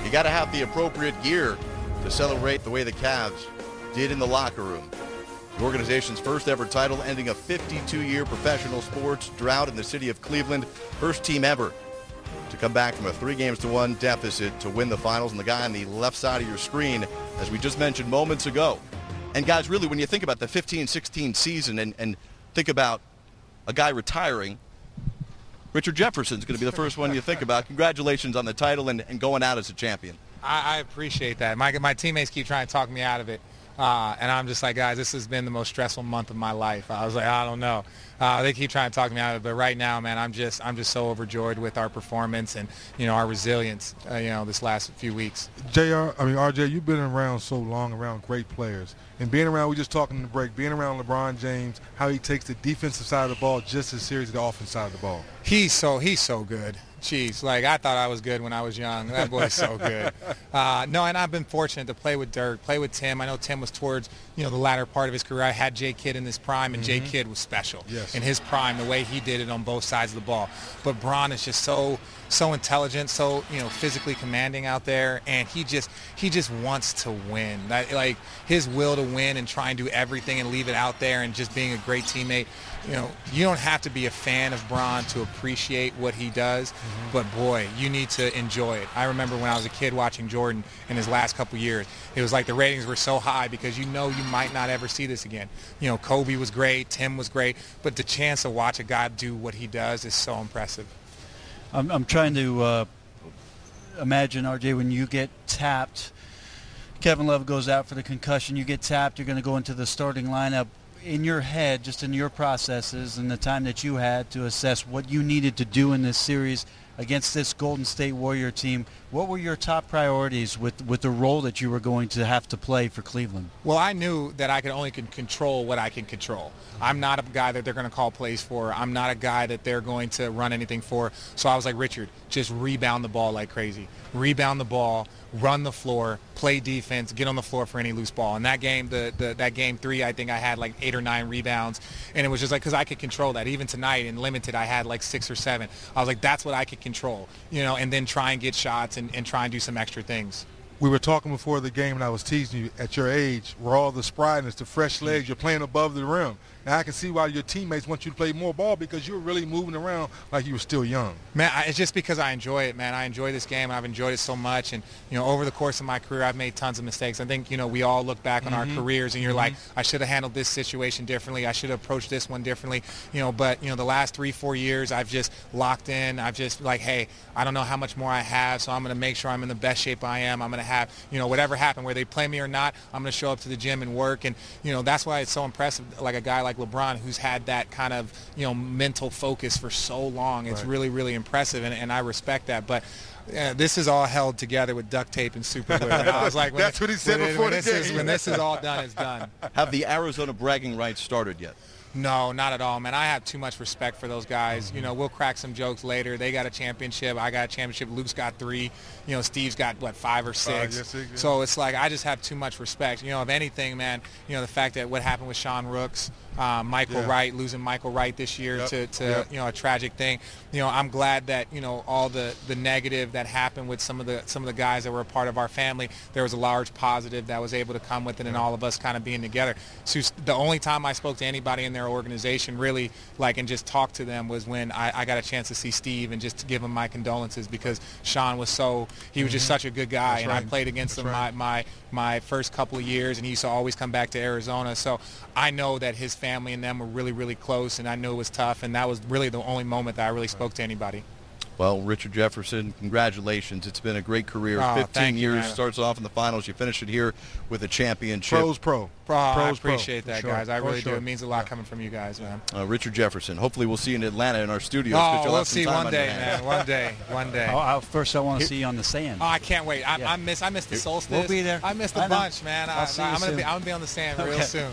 you got to have the appropriate gear to celebrate the way the Cavs did in the locker room. The organization's first ever title, ending a 52-year professional sports drought in the city of Cleveland. First team ever to come back from a 3-1 deficit to win the finals. And the guy on the left side of your screen, as we just mentioned moments ago. And guys, really, when you think about the 15-16 season and think about a guy retiring, Richard Jefferson's going to be the first one you think about. Congratulations on the title and going out as a champion. I appreciate that. My teammates keep trying to talk me out of it. And I'm just like, guys, this has been the most stressful month of my life. I was like, I don't know. They keep trying to talk me out of it, but right now, man, I'm just so overjoyed with our performance and our resilience. This last few weeks. RJ, you've been around so long, around great players, and being around. We just talking in the break, being around LeBron James, how he takes the defensive side of the ball just as serious as the offensive side of the ball. He's so good. Jeez, like I thought I was good when I was young. That boy's so good. No, and I've been fortunate to play with Dirk, play with Tim. I know Tim was towards the latter part of his career. I had J. Kidd in his prime, and J. Kidd was special in his prime, the way he did it on both sides of the ball. But Bron is just so intelligent, so physically commanding out there, and he just wants to win. Like his will to win and try and do everything and leave it out there and just being a great teammate. You don't have to be a fan of Bron to appreciate what he does, but boy, you need to enjoy it. I remember when I was a kid watching Jordan in his last couple years, it was like the ratings were so high because you might not ever see this again. Kobe was great, Tim was great, but the chance to watch a guy do what he does is so impressive. I'm trying to imagine, RJ, when you get tapped, Kevin Love goes out for the concussion, you get tapped, you're going to go into the starting lineup. In your head, just in your processes and the time that you had to assess what you needed to do in this series against this Golden State Warrior team, what were your top priorities with the role that you were going to have to play for Cleveland? Well, I knew that I could only control what I can control. I'm not a guy that they're going to call plays for. I'm not a guy that they're going to run anything for. So I was like, Richard, just rebound the ball like crazy. Rebound the ball, run the floor, play defense, get on the floor for any loose ball. And that game, that game 3, I think I had like 8 or 9 rebounds. And it was just like, because I could control that. Even tonight in limited, I had like 6 or 7. I was like, that's what I could control, and then try and get shots and try and do some extra things. We were talking before the game, and I was teasing you, at your age, where all the sprightness, the fresh legs, you're playing above the rim. And I can see why your teammates want you to play more ball because you're really moving around like you were still young. Man, it's just because I enjoy it, man. I enjoy this game. I've enjoyed it so much. And, over the course of my career, I've made tons of mistakes. I think, we all look back on our careers and you're like, I should have handled this situation differently. I should have approached this one differently. But, the last 3-4 years, I've just locked in. I've just like, hey, I don't know how much more I have, so I'm going to make sure I'm in the best shape I am. I'm going to have, whatever happened, whether they play me or not, I'm going to show up to the gym and work. And, that's why it's so impressive, like a guy like LeBron who's had that kind of, mental focus for so long. It's really, really impressive, and I respect that. But this is all held together with duct tape and super glue. And I was like, that's what he said before the game. When this is all done, it's done. Have the Arizona bragging rights started yet? No, not at all, man. I have too much respect for those guys. We'll crack some jokes later. They got a championship. I got a championship. Luke's got 3. Steve's got, 5 or 6. So it's like I just have too much respect. If anything, man, the fact that what happened with Sean Rooks, Michael Wright, losing Michael Wright this year to a tragic thing. I'm glad that, all the negative that happened with some of the guys that were a part of our family, there was a large positive that was able to come with it and all of us kind of being together. So the only time I spoke to anybody in their organization really and just talked to them was when I got a chance to see Steve and just to give him my condolences because Sean was he was just such a good guy. I played against him my first couple of years, and he used to always come back to Arizona. So I know that his family and them were really, really close, and I knew it was tough, and that was really the only moment that I really spoke to anybody. Well, Richard Jefferson, congratulations. It's been a great career. 15 years, starts off in the finals. You finish it here with a championship. Pros pro. I appreciate that, guys. I really do. It means a lot coming from you guys, man. Richard Jefferson. Hopefully we'll see you in Atlanta in our studios. We'll see one day, man. One day. First, I want to see you on the sand. Oh, I can't wait. I miss the solstice. We'll be there. I missed a bunch, man. I'm going to be on the sand real soon.